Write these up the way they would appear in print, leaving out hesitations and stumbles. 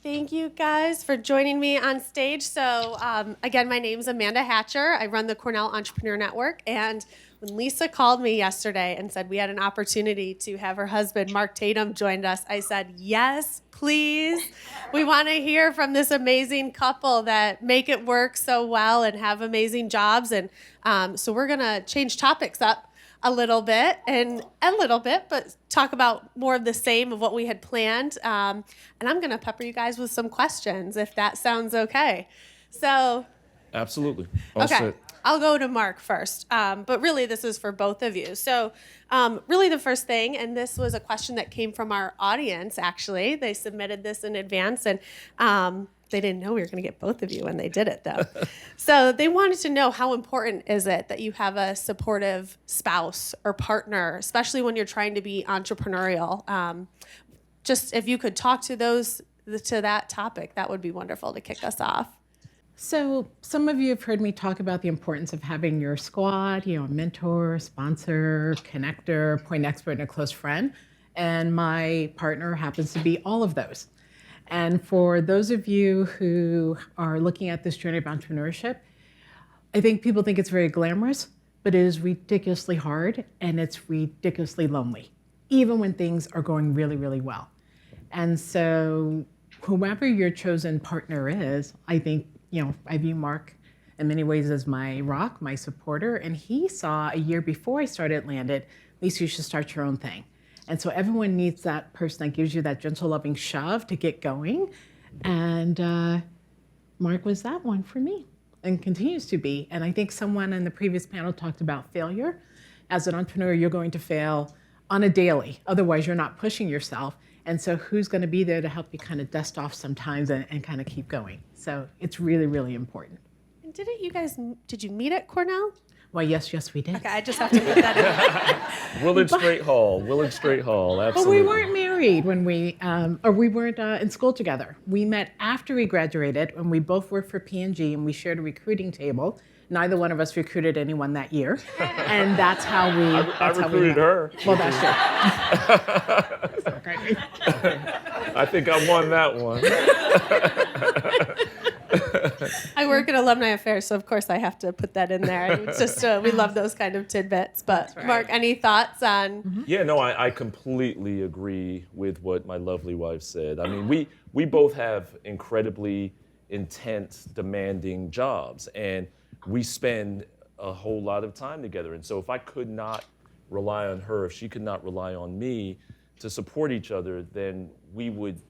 Thank you guys for joining me on stage. So again, my name's Amanda Hatcher. I run the Cornell Entrepreneur Network. And when Lisa called me yesterday and said we had an opportunity to have her husband, Mark Tatum, join us, I said, yes, please. We want to hear from this amazing couple that make it work so well and have amazing jobs. And so we're going to change topics up a little bit, but talk about more of the same of what we had planned. And I'm going to pepper you guys with some questions, if that sounds okay. So, absolutely. Okay, I'll go to Mark first. But really, this is for both of you. So, really, the first thing, and this was a question that came from our audience. Actually, they submitted this in advance, and they didn't know we were going to get both of you when they did it, though. So they wanted to know, how important is it that you have a supportive spouse or partner, especially when you're trying to be entrepreneurial? Just if you could talk to that topic, that would be wonderful to kick us off. So some of you have heard me talk about the importance of having your squad, a mentor, sponsor, connector, point expert, and a close friend. And my partner happens to be all of those. And for those of you who are looking at this journey of entrepreneurship, I think people think it's very glamorous, but it is ridiculously hard and it's ridiculously lonely, even when things are going really, really well. And so whoever your chosen partner is, I think, I view Mark in many ways as my rock, my supporter. And he saw a year before I started Landed, Lisa, you should start your own thing. And so everyone needs that person that gives you that gentle, loving shove to get going. And Mark was that one for me and continues to be. And I think someone in the previous panel talked about failure. As an entrepreneur, you're going to fail on a daily. Otherwise, you're not pushing yourself. And so who's going to be there to help you kind of dust off sometimes and kind of keep going? So it's really, really important. And did you meet at Cornell? Well, yes, we did. Okay, I just have to put that in. Willard Straight Hall, absolutely. But we weren't married when we weren't in school together. We met after we graduated when we both worked for P&G and we shared a recruiting table. Neither one of us recruited anyone that year. And that's how we I recruited her. Well, that's true. I think I won that one. I work in alumni affairs, so of course I have to put that in there. It's just we love those kind of tidbits. But right. Mark, any thoughts on? Mm-hmm. Yeah, no, I completely agree with what my lovely wife said. I mean, we both have incredibly intense, demanding jobs, and we spend a whole lot of time together. And so if I could not rely on her, if she could not rely on me to support each other, then we would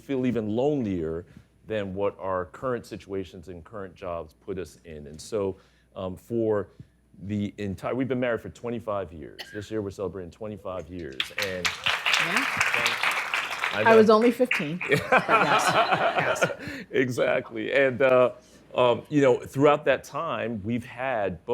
feel even lonelier than what our current situations and current jobs put us in. And so for the we've been married for 25 years. This year we're celebrating 25 years. And yeah. I was only 15. Yes. Exactly. And throughout that time, we've had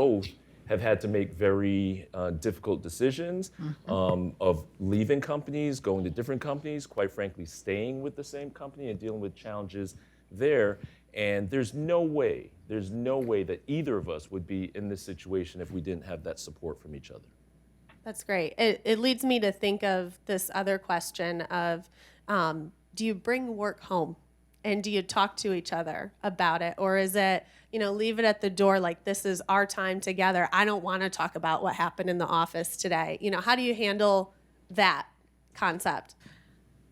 to make very difficult decisions of leaving companies, going to different companies, quite frankly, staying with the same company and dealing with challenges there. And there's no way that either of us would be in this situation if we didn't have that support from each other. That's great. It leads me to think of this other question of, do you bring work home? And do you talk to each other about it? Or is it, leave it at the door like this is our time together. I don't want to talk about what happened in the office today. How do you handle that concept?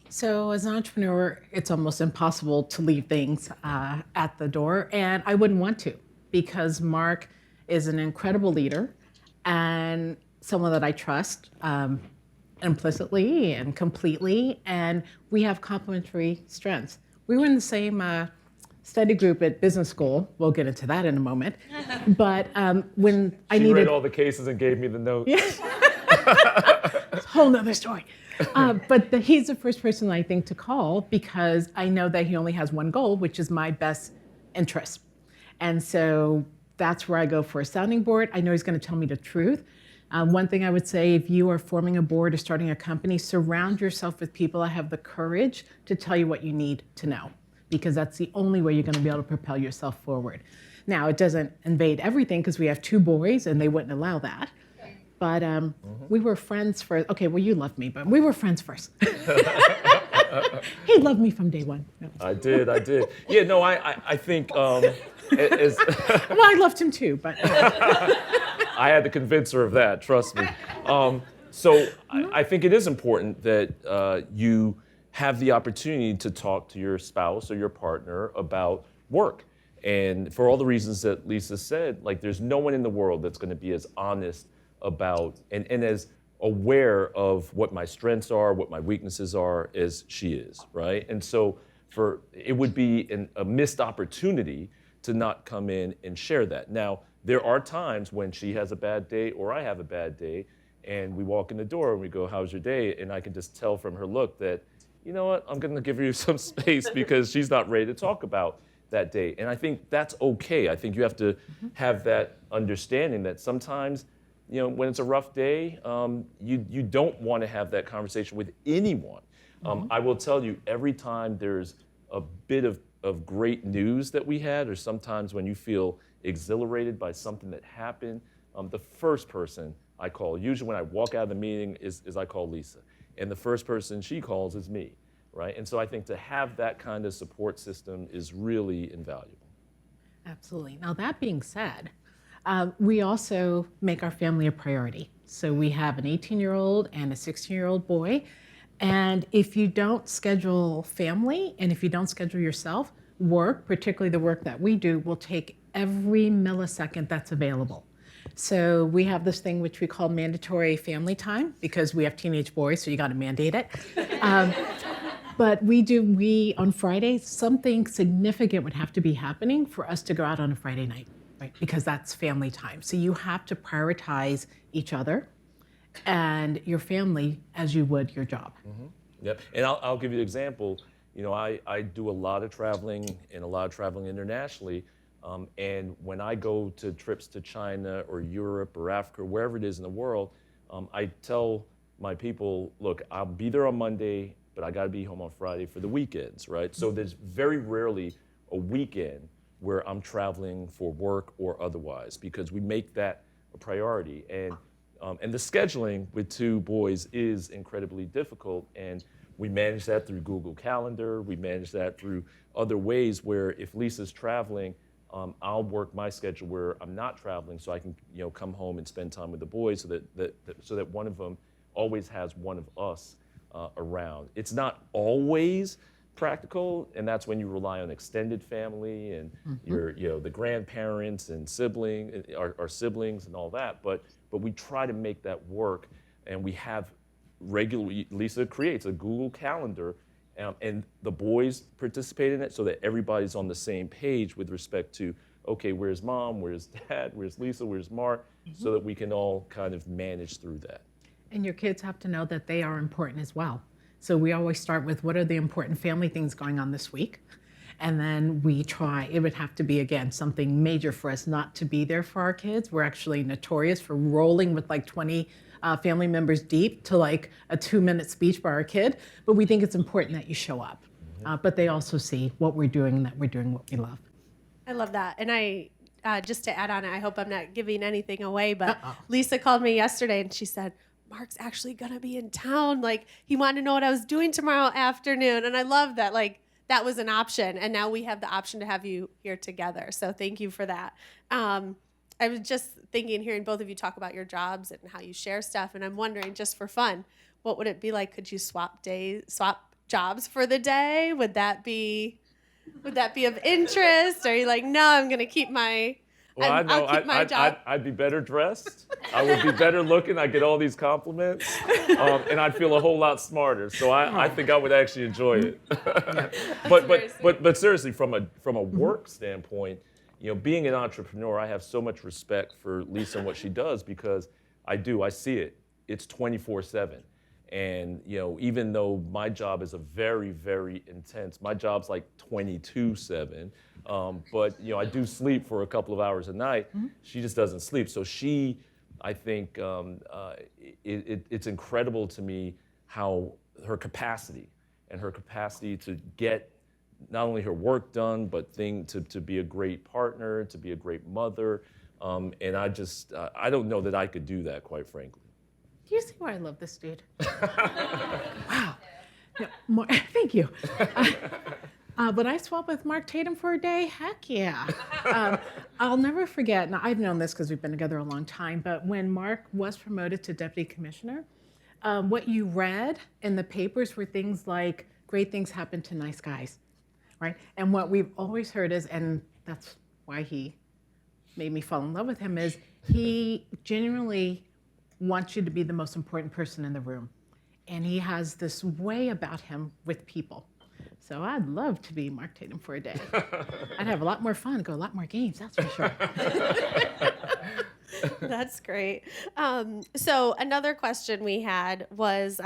So as an entrepreneur, it's almost impossible to leave things at the door. And I wouldn't want to, because Mark is an incredible leader and someone that I trust implicitly and completely. And we have complementary strengths. We were in the same study group at business school. We'll get into that in a moment. But when she read all the cases and gave me the notes. It's a whole nother story. But he's the first person I think to call because I know that he only has one goal, which is my best interest. And so that's where I go for a sounding board. I know he's going to tell me the truth. One thing I would say, if you are forming a board or starting a company, surround yourself with people that have the courage to tell you what you need to know, because that's the only way you're going to be able to propel yourself forward. Now, it doesn't invade everything because we have 2 boys and they wouldn't allow that. But we were friends first. Okay, well, you loved me, but we were friends first. He loved me from day one. No. I did. Yeah, no, I think as Well, I loved him too, but I had to convince her of that, trust me. So I think it is important that you have the opportunity to talk to your spouse or your partner about work. And for all the reasons that Lisa said, like there's no one in the world that's going to be as honest about and as aware of what my strengths are, what my weaknesses are, as she is, right? And so it would be a missed opportunity to not come in and share that. Now, there are times when she has a bad day or I have a bad day, and we walk in the door and we go, "How's your day?" And I can just tell from her look that, you know what, I'm going to give you some space because she's not ready to talk about that day. And I think that's okay. I think you have to have that understanding that sometimes, when it's a rough day, you don't want to have that conversation with anyone. I will tell you, every time there's a bit of great news that we had, or sometimes when you feel exhilarated by something that happened, the first person I call, usually when I walk out of the meeting, is I call Lisa. And the first person she calls is me, right? And so I think to have that kind of support system is really invaluable. absolutely. Now, that being said, we also make our family a priority. So we have an 18-year-old and a 16-year-old boy. And if you don't schedule family and if you don't schedule yourself, work, particularly the work that we do, will take every millisecond that's available. So we have this thing which we call mandatory family time because we have teenage boys, so you got to mandate it. But we on Fridays, something significant would have to be happening for us to go out on a Friday night, right? Because that's family time. So you have to prioritize each other and your family as you would your job. Yep. And I'll give you an example. I do a lot of traveling and a lot of traveling internationally. And when I go to trips to China or Europe or Africa, wherever it is in the world, I tell my people, look, I'll be there on Monday, but I got to be home on Friday for the weekends, right? So there's very rarely a weekend where I'm traveling for work or otherwise because we make that a priority. And the scheduling with two boys is incredibly difficult. And we manage that through Google Calendar. We manage that through other ways where if Lisa's traveling, I'll work my schedule where I'm not traveling so I can come home and spend time with the boys so that one of them always has one of us around. It's not always practical, and that's when you rely on extended family and the grandparents and our siblings and all that. But we try to make that work, and we have regularly. Lisa creates a Google Calendar, and the boys participate in it so that everybody's on the same page with respect to, okay, where's mom, where's dad, where's Lisa, where's Mark, so that we can all kind of manage through that. And your kids have to know that they are important as well. So we always start with what are the important family things going on this week? And then it would have to be, again, something major for us not to be there for our kids. We're actually notorious for rolling with like 20 family members deep to like a 2-minute speech by our kid. But we think it's important that you show up. But they also see what we're doing and that we're doing what we love. I love that. And I, just to add on it, I hope I'm not giving anything away, but Lisa called me yesterday and she said, Mark's actually going to be in town. Like, he wanted to know what I was doing tomorrow afternoon. And I love that. Like, that was an option. And now we have the option to have you here together. So thank you for that. I was just thinking, hearing both of you talk about your jobs and how you share stuff. And I'm wondering, just for fun, what would it be like? Could you swap jobs for the day? Would that be of interest? Or are you like, no, I'm going to keep my... Well, I'll keep my job. I'd be better dressed. I would be better looking. I'd get all these compliments, and I'd feel a whole lot smarter. So I think I would actually enjoy it. But seriously, from a work standpoint, being an entrepreneur, I have so much respect for Lisa and what she does because I see it. It's 24/7. And even though my job is a very, very intense, my job's like 22/7. But I do sleep for a couple of hours a night. She just doesn't sleep. So I think it's incredible to me how her capacity to get not only her work done, but to be a great partner, to be a great mother. And I don't know that I could do that, quite frankly. Do you see why I love this dude? Wow. Yeah, thank you. Would I swap with Mark Tatum for a day? Heck yeah. I'll never forget, now I've known this because we've been together a long time, but when Mark was promoted to deputy commissioner, what you read in the papers were things like, great things happen to nice guys, right? And what we've always heard is, and that's why he made me fall in love with him, is he genuinely wants you to be the most important person in the room. And he has this way about him with people. So I'd love to be Mark Tatum for a day. I'd have a lot more fun, go a lot more games, that's for sure. That's great. So another question we had was,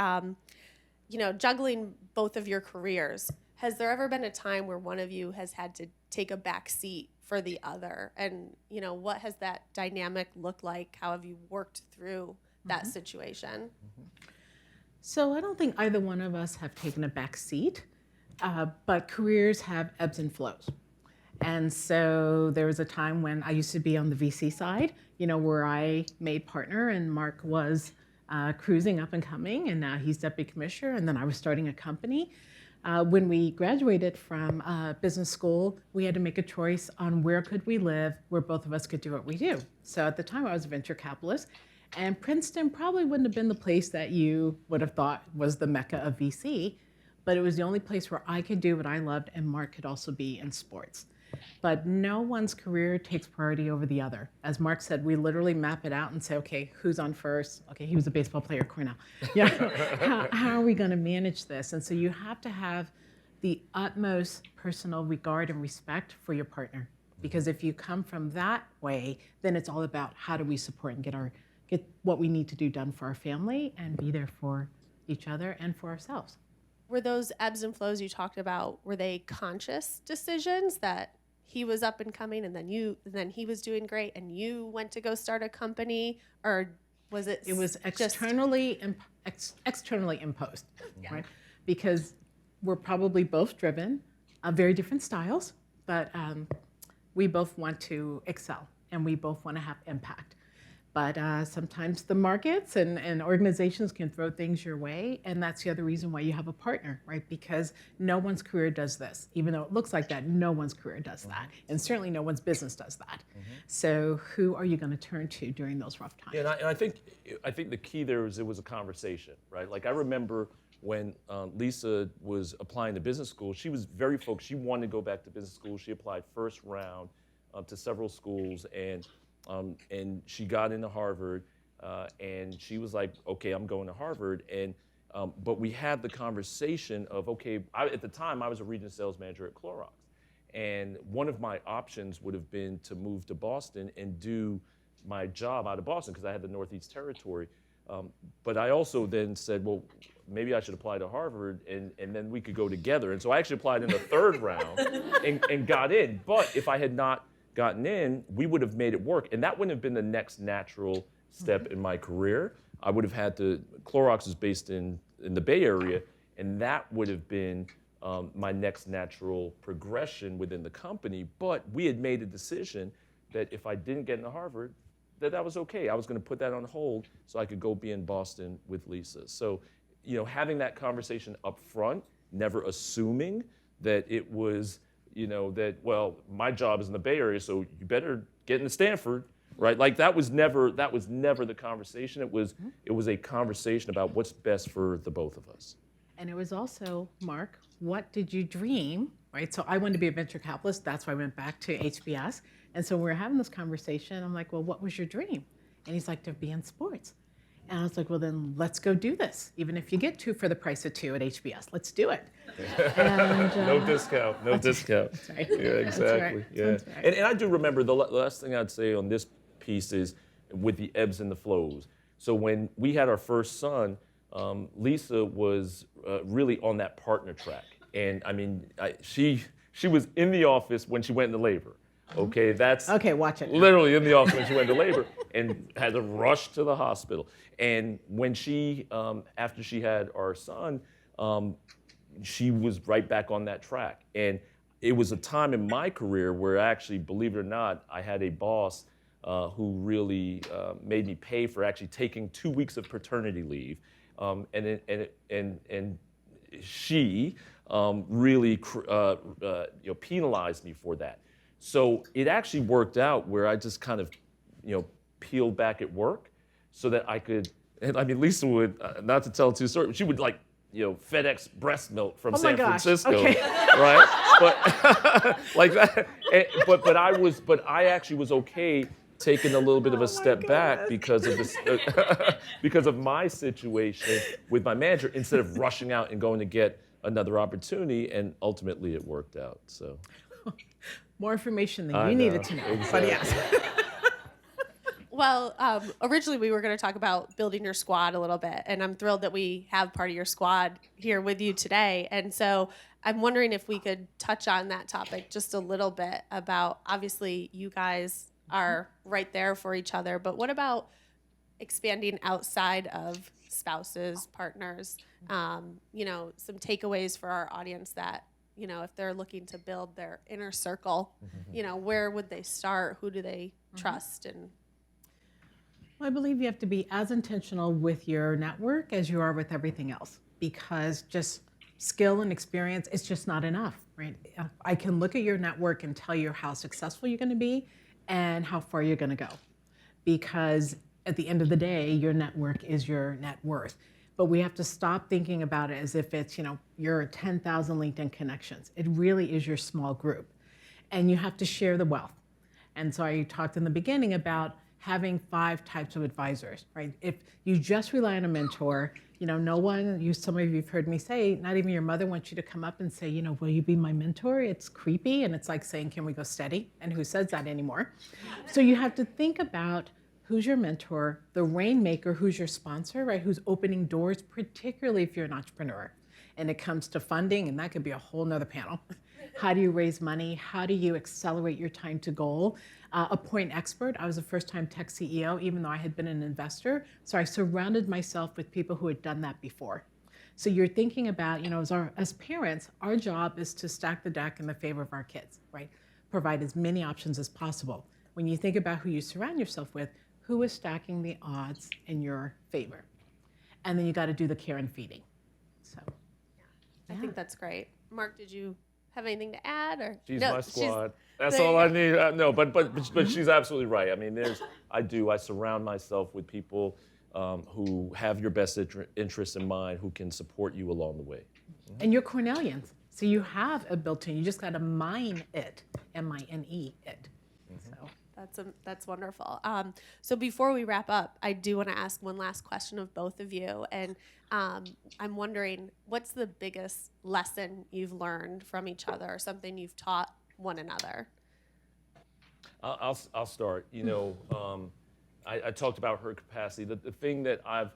juggling both of your careers. Has there ever been a time where one of you has had to take a back seat for the other? And, what has that dynamic looked like? How have you worked through that situation? So I don't think either one of us have taken a back seat, but careers have ebbs and flows. And so there was a time when I used to be on the VC side, where I made partner and Mark was cruising up and coming, and now he's deputy commissioner, and then I was starting a company. When we graduated from business school, we had to make a choice on where could we live, where both of us could do what we do. So at the time I was a venture capitalist, and Princeton probably wouldn't have been the place that you would have thought was the mecca of VC, but it was the only place where I could do what I loved and Mark could also be in sports. But no one's career takes priority over the other. As Mark said, we literally map it out and say, okay, who's on first? Okay, he was a baseball player at Cornell. Yeah, how are we going to manage this? And so you have to have the utmost personal regard and respect for your partner. Because if you come from that way, then it's all about how do we support and get what we need to do done for our family and be there for each other and for ourselves. Were those ebbs and flows you talked about, were they conscious decisions that he was up and coming and then he was doing great and you went to go start a company, or was it? It was externally imposed, right? Because we're probably both driven, very different styles, but we both want to excel and we both want to have impact. But sometimes the markets and organizations can throw things your way, and that's the other reason why you have a partner, right? Because no one's career does this. Even though it looks like that, no one's career does that, and certainly no one's business does that. So who are you going to turn to during those rough times? Yeah, and I think the key there is it was a conversation, right? Like I remember when Lisa was applying to business school, she was very focused. She wanted to go back to business school. She applied first round to several schools, and she got into Harvard, and she was like, okay, I'm going to Harvard. And but we had the conversation of, okay, at the time I was a regional sales manager at Clorox. And one of my options would have been to move to Boston and do my job out of Boston because I had the Northeast Territory. But I also then said, well, maybe I should apply to Harvard and then we could go together. And so I actually applied in the third round and got in. But if I had not gotten in, we would have made it work. And that wouldn't have been the next natural step in my career. I would have had to, Clorox is based in the Bay Area, and that would have been my next natural progression within the company. But we had made a decision that if I didn't get into Harvard, that was okay. I was going to put that on hold so I could go be in Boston with Lisa. So, having that conversation up front, never assuming that it was, that, well, my job is in the Bay Area, so you better get into Stanford, right? Like that was never the conversation. It was a conversation about what's best for the both of us. And it was also, Mark, what did you dream, right? So I wanted to be a venture capitalist. That's why I went back to HBS. And so we were having this conversation. I'm like, well, what was your dream? And he's like, to be in sports. And I was like, well, then let's go do this. Even if you get 2 for the price of 2 at HBS, let's do it. And, no discount, no discount. That's right. Yeah, exactly. Right. Yeah. Right. And I do remember the last thing I'd say on this piece is with the ebbs and the flows. So when we had our first son, Lisa was really on that partner track. And I mean, she was in the office when she went into labor. Okay, that's watch it. Literally in the office when she went to labor and had to rush to the hospital. And when she, after she had our son, she was right back on that track. And it was a time in my career where actually, believe it or not, I had a boss who really made me pay for actually taking 2 weeks of paternity leave. And it she really penalized me for that. So it actually worked out where I just kind of peeled back at work so that I could. And I mean, Lisa would, not to tell too short, she would FedEx breast milk from San Francisco, okay. right? But like that. But I actually was okay taking a little bit of a step back because of this, because of my situation with my manager, instead of rushing out and going to get another opportunity, and ultimately it worked out. So more information than you needed to know. Exactly. But yes. Well, originally we were going to talk about building your squad a little bit, and I'm thrilled that we have part of your squad here with you today. And so I'm wondering if we could touch on that topic just a little bit about, obviously you guys are right there for each other, but what about expanding outside of spouses, partners, some takeaways for our audience that, if they're looking to build their inner circle, where would they start? Who do they trust? And Well, I believe you have to be as intentional with your network as you are with everything else, because just skill and experience is just not enough, right? I can look at your network and tell you how successful you're going to be and how far you're going to go, because at the end of the day, your network is your net worth. But we have to stop thinking about it as if it's, your 10,000 LinkedIn connections. It really is your small group, and you have to share the wealth. And so I talked in the beginning about having 5 types of advisors, right? If you just rely on a mentor, no one, some of you have heard me say, not even your mother wants you to come up and say, will you be my mentor? It's creepy, and it's like saying, can we go steady? And who says that anymore? So you have to think about who's your mentor, the rainmaker, who's your sponsor, right? Who's opening doors, particularly if you're an entrepreneur. And it comes to funding, and that could be a whole nother panel. How do you raise money? How do you accelerate your time to goal? Appoint expert. I was a first-time tech CEO, even though I had been an investor. So I surrounded myself with people who had done that before. So you're thinking about, as parents, our job is to stack the deck in the favor of our kids, right? Provide as many options as possible. When you think about who you surround yourself with, who is stacking the odds in your favor? And then you got to do the care and feeding. So, I think that's great. Mark, did you have anything to add? Or she's no, my squad. That's there all you I go. need. No, but she's absolutely right. I mean, I surround myself with people who have your best interests in mind, who can support you along the way. And you're Cornellians, so you have a built-in. You just got to mine it, M-I-N-E it. So. That's wonderful. So before we wrap up, I do want to ask one last question of both of you, and I'm wondering, what's the biggest lesson you've learned from each other, or something you've taught one another? I'll start. I talked about her capacity. The thing that I've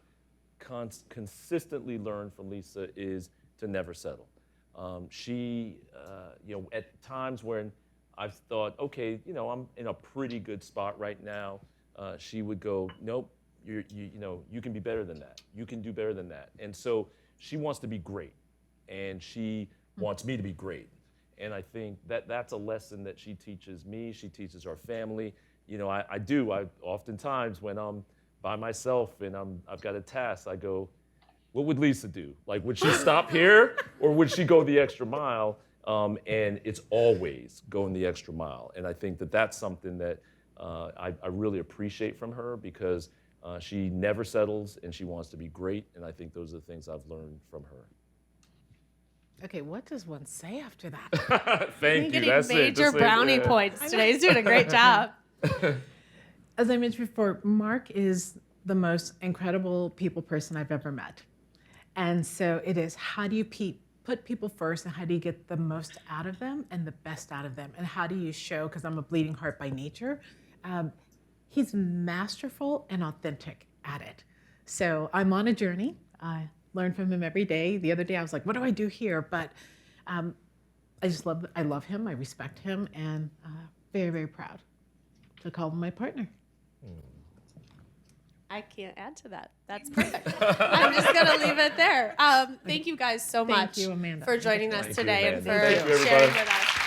consistently learned from Lisa is to never settle. She, at times when I've thought, okay, I'm in a pretty good spot right now, she would go, nope, you can be better than that. You can do better than that. And so she wants to be great, and she wants me to be great. And I think that's a lesson that she teaches me. She teaches our family. I oftentimes when I'm by myself and I've got a task, I go, what would Lisa do? Like, would she stop here, or would she go the extra mile? And it's always going the extra mile. And I think that's something that I really appreciate from her, because she never settles and she wants to be great. And I think those are the things I've learned from her. Okay, what does one say after that? Thank you. Getting That's major it. brownie points today. He's doing a great job. As I mentioned before, Mark is the most incredible people person I've ever met. And so it is, how do you put people first, and how do you get the most out of them and the best out of them? And how do you show, because I'm a bleeding heart by nature, he's masterful and authentic at it. So I'm on a journey. I learn from him every day. The other day I was like, what do I do here? But I love him, I respect him, and very, very proud to call him my partner. I can't add to that. That's perfect. I'm just going to leave it there. Thank you guys so much you, Amanda. for joining us today and for Thank you, sharing everybody. with us.